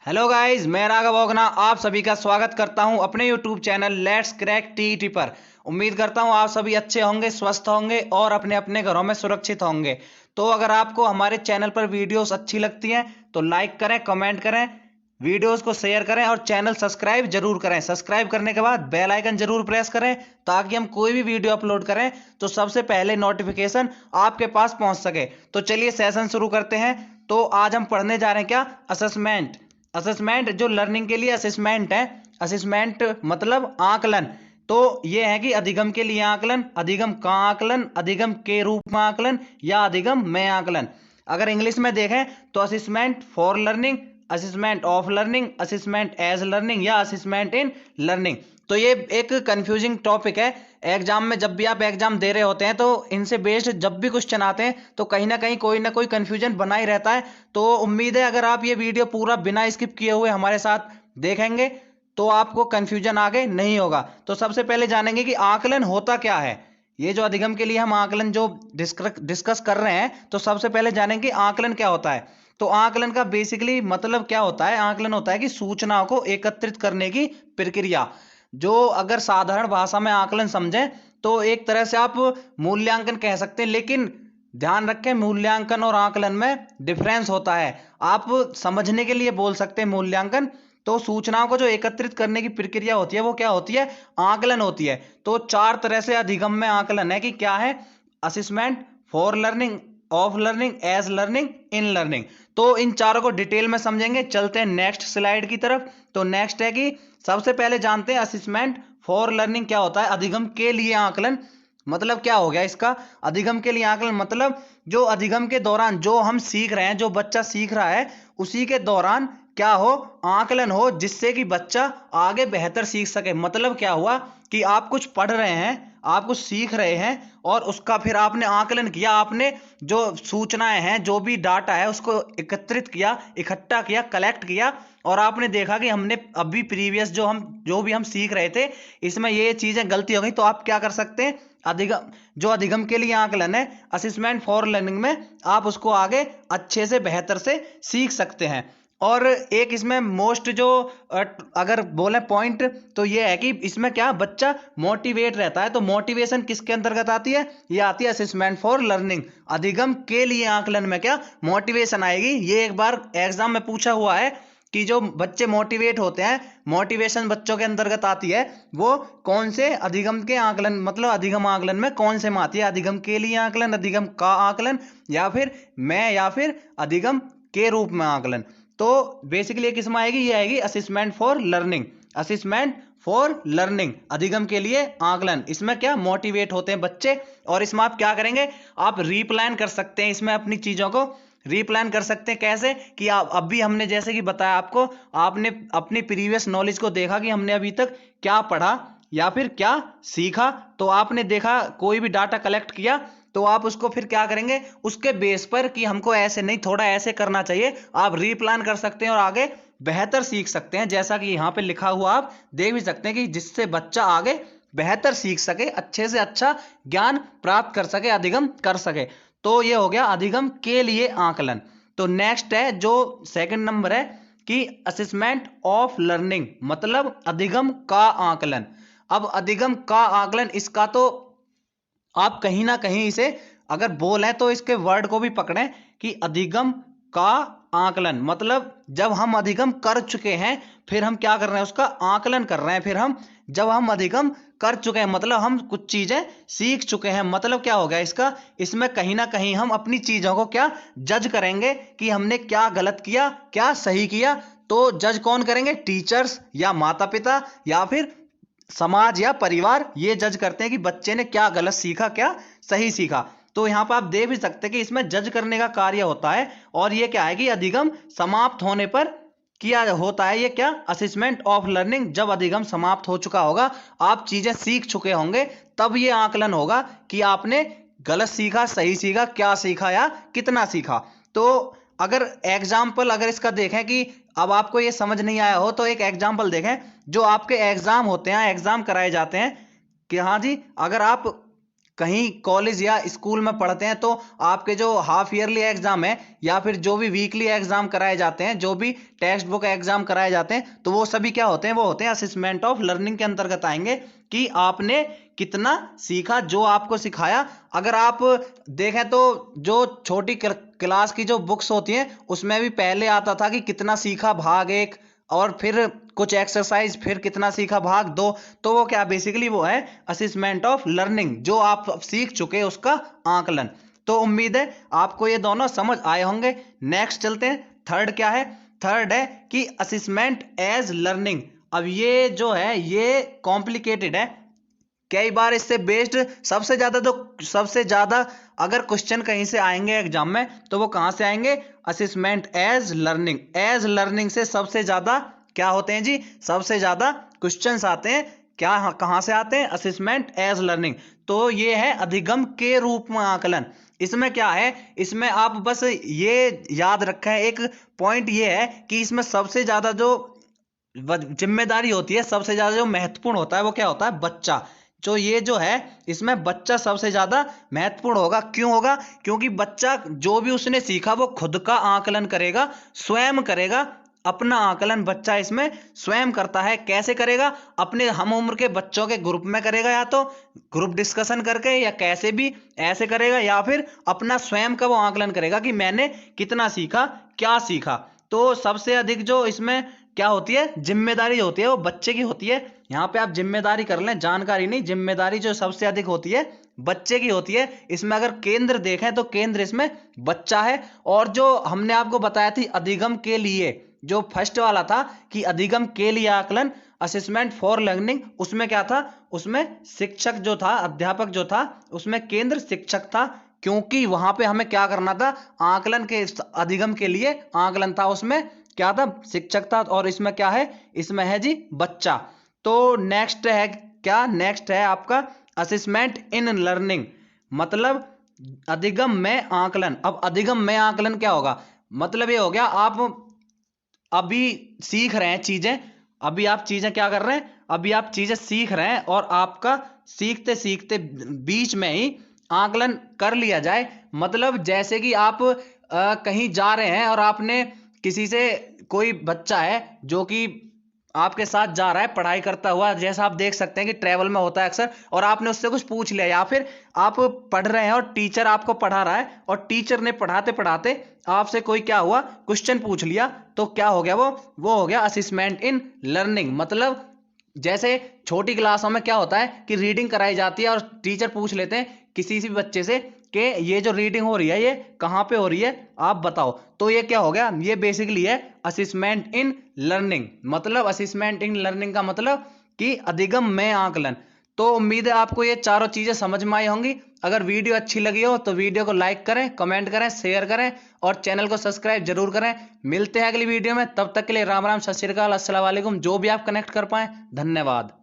Hello guys, मैं राघव ओगना आप सभी का स्वागत करता हूं अपने YouTube channel let's crack TET पर। उम्मीद करता हूं आप सभी अच्छे होंगे, स्वस्थ होंगे और अपने अपने घरों में सुरक्षित होंगे। तो अगर आपको हमारे चैनल पर वीडियोस अच्छी लगती हैं तो लाइक करें, कमेंट करें, वीडियोस को शेयर करें और चैनल सब्सक्राइब जरूर करें। सब्सक्राइब करने के बाद बेल आइकन जरूर प्रेस करें ताकि हम कोई भी वीडियो अपलोड करें तो सबसे पहले नोटिफिकेशन आपके पास पहुंच सके। तो चलिए सेशन शुरू करते हैं। तो आज हम पढ़ने जा रहे हैं क्या, असेसमेंट। असेसमेंट जो लर्निंग के लिए असेसमेंट है, असेसमेंट मतलब आकलन। तो ये है कि अधिगम के लिए आकलन, अधिगम का आकलन, अधिगम के रूप में आकलन या अधिगम में आकलन। अगर इंग्लिश में देखें तो assessment for learning, assessment of learning, assessment as learning या असेसमेंट इन लर्निंग। तो ये एक कंफ्यूजिंग टॉपिक है। एग्जाम में जब भी आप एग्जाम दे रहे होते हैं तो इनसे बेस्ड जब भी क्वेश्चन आते हैं तो कहीं ना कोई कंफ्यूजन बना ही रहता है। तो उम्मीद है अगर आप ये वीडियो पूरा बिना स्किप किए हुए हमारे साथ देखेंगे तो आपको कंफ्यूजन आगे नहीं होगा। तो सबसे पहले जानेंगे कि आकलन होता क्या है। ये जो अधिगम के लिए हम आकलन जो डिस्कस कर रहे हैं, तो सबसे पहले जानेंगे आकलन क्या होता है। तो आकलन का बेसिकली मतलब क्या होता है। आकलन होता है कि सूचनाओं को एकत्रित करने की प्रक्रिया। जो अगर साधारण भाषा में आकलन समझें तो एक तरह से आप मूल्यांकन कह सकते हैं, लेकिन ध्यान रखें मूल्यांकन और आकलन में डिफरेंस होता है। आप समझने के लिए बोल सकते हैं मूल्यांकन। तो सूचनाओं को जो एकत्रित करने की प्रक्रिया होती है वो क्या होती है, आकलन होती है। तो चार तरह से अधिगम में आकलन है कि क्या है, assessment, for learning, of learning, as learning, in learning. तो इन चारों को डिटेल में समझेंगे। चलते हैं नेक्स्ट स्लाइड की तरफ। तो नेक्स्ट है कि सबसे पहले जानते हैं असेसमेंट फॉर लर्निंग क्या होता है। अधिगम के लिए आकलन मतलब क्या हो गया इसका। अधिगम के लिए आकलन मतलब जो अधिगम के दौरान जो हम सीख रहे हैं, जो बच्चा सीख रहा है, उसी के दौरान क्या हो, आकलन हो, जिससे कि बच्चा आगे बेहतर सीख सके। मतलब क्या हुआ कि आप कुछ पढ़ रहे हैं, आप कुछ सीख रहे हैं और उसका फिर आपने आकलन किया। आपने जो सूचनाएं हैं, जो भी डाटा है, उसको एकत्रित किया, इकट्ठा किया, कलेक्ट किया और आपने देखा कि हमने अभी प्रीवियस जो भी हम सीख रहे थे इसमें ये चीजें गलती हो गई। तो आप क्या कर सकते हैं, अधिगम जो अधिगम के लिए आकलन है, असेसमेंट फॉर लर्निंग में आप उसको आगे अच्छे से बेहतर से सीख सकते हैं। और एक इसमें मोस्ट जो अगर बोले पॉइंट तो ये है कि इसमें क्या बच्चा मोटिवेट रहता है। तो मोटिवेशन किसके अंतर्गत आती है, ये आती है असेसमेंट फॉर लर्निंग। अधिगम के लिए आकलन में क्या मोटिवेशन आएगी। ये एक बार एग्जाम में पूछा हुआ है कि जो बच्चे मोटिवेट होते हैं, मोटिवेशन बच्चों के अंतर्गत आती है, वो कौन से अधिगम के आकलन मतलब अधिगम आकलन में कौन से में आती है। अधिगम के लिए आकलन, अधिगम का आकलन या फिर मैं या फिर अधिगम के रूप में आकलन। तो बेसिकली किस में आएगी, ये आएगी assessment for learning. Assessment for learning अधिगम के लिए आकलन। इसमें क्या मोटिवेट होते हैं बच्चे और इसमें आप क्या करेंगे, आप रीप्लान कर सकते हैं। इसमें अपनी चीजों को रीप्लान कर सकते हैं। कैसे कि आप अभी हमने जैसे कि बताया आपको, आपने अपनी प्रीवियस नॉलेज को देखा कि हमने अभी तक क्या पढ़ा या फिर क्या सीखा। तो आपने देखा कोई भी डाटा कलेक्ट किया तो आप उसको फिर क्या करेंगे, उसके बेस पर कि हमको ऐसे नहीं थोड़ा ऐसे करना चाहिए, आप रीप्लान कर सकते हैं और आगे बेहतर सीख सकते हैं। जैसा कि यहाँ पे लिखा हुआ आप देख भी सकते हैं कि जिससे बच्चा आगे बेहतर सीख सके, अच्छे से अच्छा ज्ञान प्राप्त कर सके, अधिगम कर सके। तो ये हो गया अधिगम के लिए आकलन। तो नेक्स्ट है जो सेकंड नंबर है कि असेसमेंट ऑफ लर्निंग मतलब अधिगम का आकलन। अब अधिगम का आकलन इसका तो आप कहीं ना कहीं इसे अगर बोलें तो इसके वर्ड को भी पकड़ें कि अधिगम का आकलन मतलब जब हम अधिगम कर चुके हैं फिर हम क्या कर रहे हैं, उसका आकलन कर रहे हैं। फिर हम जब हम अधिगम कर चुके हैं मतलब हम कुछ चीजें सीख चुके हैं। मतलब क्या हो गया इसका, इसमें कहीं ना कहीं हम अपनी चीजों को क्या जज करेंगे कि हमने क्या गलत किया, क्या सही किया। तो जज कौन करेंगे, टीचर्स या माता पिता या फिर समाज या परिवार, ये जज करते हैं कि बच्चे ने क्या गलत सीखा, क्या सही सीखा। तो यहां पर आप देख भी सकते हैं कि इसमें जज करने का कार्य होता है। और ये क्या है कि अधिगम समाप्त होने पर किया होता है। ये क्या, असेसमेंट ऑफ लर्निंग। जब अधिगम समाप्त हो चुका होगा, आप चीजें सीख चुके होंगे, तब ये आकलन होगा कि आपने गलत सीखा, सही सीखा, क्या सीखा या कितना सीखा। तो अगर एग्जाम्पल अगर इसका देखें कि अब आपको ये समझ नहीं आया हो तो एक एग्जाम्पल देखें। जो आपके एग्जाम होते हैं, एग्जाम कराए जाते हैं कि हाँ जी, अगर आप कहीं कॉलेज या स्कूल में पढ़ते हैं तो आपके जो हाफ ईयरली एग्जाम है या फिर जो भी वीकली एग्जाम कराए जाते हैं, जो भी टेक्स्ट बुक एग्जाम कराए जाते हैं, तो वो सभी क्या होते हैं, वो होते हैं असेसमेंट ऑफ लर्निंग के अंतर्गत आएंगे कि आपने कितना सीखा, जो आपको सिखाया। अगर आप देखें तो जो छोटी क्लास की जो बुक्स होती हैं उसमें भी पहले आता था कि कितना सीखा भाग 1, और फिर कुछ एक्सरसाइज, फिर कितना सीखा भाग 2। तो वो क्या बेसिकली वो है असेसमेंट ऑफ लर्निंग, जो आप सीख चुके उसका आकलन। तो उम्मीद है आपको ये दोनों समझ आए होंगे। नेक्स्ट चलते हैं, थर्ड क्या है। थर्ड है कि असेसमेंट एज लर्निंग। अब ये जो है ये कॉम्प्लिकेटेड है, कई बार इससे बेस्ड सबसे ज्यादा अगर क्वेश्चन कहीं से आएंगे एग्जाम में तो वो कहां से आएंगे, assessment as learning. As learning से सबसे ज्यादा क्या होते हैं जी, सबसे ज्यादा क्वेश्चंस आते हैं। क्या कहां से आते हैं, असेसमेंट एज लर्निंग। तो ये है अधिगम के रूप में आकलन। इसमें क्या है, इसमें आप बस ये याद रखें, एक पॉइंट ये है कि इसमें सबसे ज्यादा जो जिम्मेदारी होती है, सबसे ज्यादा जो महत्वपूर्ण होता है वो क्या होता है, बच्चा। जो ये जो है इसमें बच्चा सबसे ज्यादा महत्वपूर्ण होगा। क्यों होगा, क्योंकि बच्चा जो भी उसने सीखा वो खुद का आकलन करेगा, स्वयं करेगा। अपना आकलन बच्चा इसमें स्वयं करता है। कैसे करेगा, अपने हम उम्र के बच्चों के ग्रुप में करेगा, या तो ग्रुप डिस्कशन करके, या कैसे भी ऐसे करेगा, या फिर अपना स्वयं का वो आकलन करेगा कि मैंने कितना सीखा, क्या सीखा। तो सबसे अधिक जो इसमें क्या होती है, जिम्मेदारी होती है, वो बच्चे की होती है। यहाँ पे आप जिम्मेदारी कर लें, जानकारी नहीं, जिम्मेदारी जो सबसे अधिक होती है बच्चे की होती है। इसमें अगर केंद्र देखें तो केंद्र इसमें बच्चा है। और जो हमने आपको बताया थी अधिगम के लिए, जो फर्स्ट वाला था कि अधिगम के लिए आकलन, असेसमेंट फॉर लर्निंग, उसमें क्या था, उसमें शिक्षक जो था, अध्यापक जो था, उसमें केंद्र शिक्षक था। क्योंकि वहां पे हमें क्या करना था, आकलन के अधिगम के लिए आकलन था, उसमें क्या था, शिक्षक था। और इसमें क्या है, इसमें है जी बच्चा। तो नेक्स्ट है क्या, नेक्स्ट है आपका असेसमेंट इन लर्निंग, मतलब अधिगम में आकलन। अब अधिगम में आकलन क्या होगा, मतलब ये हो गया आप अभी सीख रहे हैं चीजें, अभी आप चीजें क्या कर रहे हैं, अभी आप चीजें सीख रहे हैं, और आपका सीखते सीखते बीच में ही आकलन कर लिया जाए। मतलब जैसे कि आप कहीं जा रहे हैं और आपने किसी से, कोई बच्चा है जो कि आपके साथ जा रहा है पढ़ाई करता हुआ, जैसा आप देख सकते हैं कि ट्रेवल में होता है अक्सर, और आपने उससे कुछ पूछ लिया, या फिर आप पढ़ रहे हैं और टीचर आपको पढ़ा रहा है, और टीचर ने पढ़ाते पढ़ाते आपसे कोई क्या हुआ, क्वेश्चन पूछ लिया। तो क्या हो गया, वो हो गया असेसमेंट इन लर्निंग। मतलब जैसे छोटी क्लासों में क्या होता है कि रीडिंग कराई जाती है और टीचर पूछ लेते हैं किसी भी बच्चे से कि ये जो रीडिंग हो रही है ये कहाँ पे हो रही है, आप बताओ। तो ये क्या हो गया, ये बेसिकली है असेसमेंट इन लर्निंग। मतलब असेसमेंट इन लर्निंग का मतलब कि अधिगम में आकलन। तो उम्मीद है आपको ये चारों चीजें समझ में आई होंगी। अगर वीडियो अच्छी लगी हो तो वीडियो को लाइक करें, कमेंट करें, शेयर करें, और चैनल को सब्सक्राइब जरूर करें। मिलते हैं अगली वीडियो में, तब तक के लिए राम राम, सत श्री अकाल, अस्सलाम वालेकुम। जो भी आप कनेक्ट कर पाए, धन्यवाद।